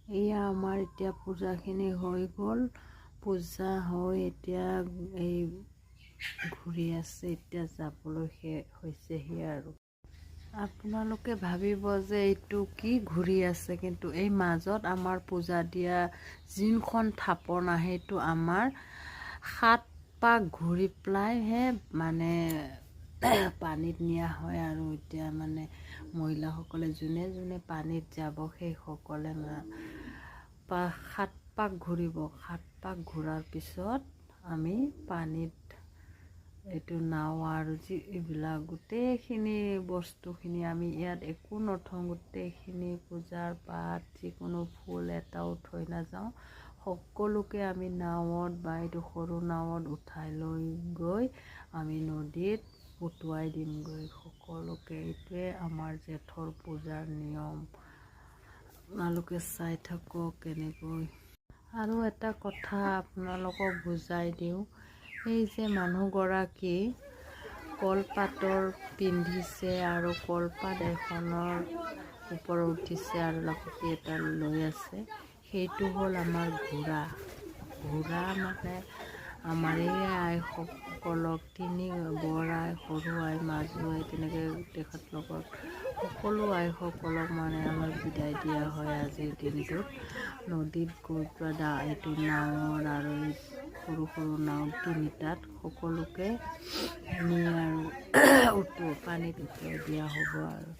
এয়া আমাৰ এতিয়া পূজাখিনি হৈ গ'ল। পূজা হৈ এতিয়া এই ঘূৰি আছে, এতিয়া যাবলৈ হৈছেহি আৰু। আপোনালোকে ভাবিব যে এইটো কি ঘূৰি আছে, কিন্তু এই মাজত আমাৰ পূজা দিয়া যোনখন থাপনা সেইটো আমাৰ 7 পাক ঘূৰি পেলাইহে মানে পানীত নিয়া হয় আৰু। এতিয়া মানে মহিলাসকলে যোনে যোনে পানীত যাব সেইসকলে 7 পাক ঘূৰিব। 7 পাক ঘূৰাৰ পিছত আমি পানীত এইটো নাও আৰু এইবিলাক গোটেইখিনি বস্তুখিনি আমি ইয়াত একো নথওঁ, গোটেইখিনি পূজাৰ পাত যিকোনো ফুল এটাও থৈ নাযাওঁ। সকলোকে আমি নাৱত বা এইটো সৰু নাৱত উঠাই লৈ গৈ আমি নদীত উটুৱাই দিমগৈ সকলোকে। এইটোৱে আমাৰ জেঠৰ পূজাৰ নিয়ম। আপোনালোকে চাই থাকক কেনেকৈ। আৰু এটা কথা আপোনালোকক বুজাই দিওঁ, এই যে মানুহগৰাকী কলপাতৰ পিন্ধিছে আৰু কলপাত এখনৰ ওপৰত উঠিছে আৰু লাখুটি এটা লৈ আছে, সেইটো হ'ল আমাৰ ঘোঁৰা। ঘোঁৰা মানে আমাৰ এই আইসকলক বৰ আই, সৰু আই, মাজু আই তেনেকৈ তেখেতলোকক সকলো আইসকলক মানে আমাৰ বিদায় দিয়া হয় আজিৰ দিনটোত। নদীত গৈ পেলাই এইটো নাৱত আৰু সৰু সৰু নাও 3টাত সকলোকে নি আৰু পানীত উটুৱাই দিয়া হ'ব আৰু।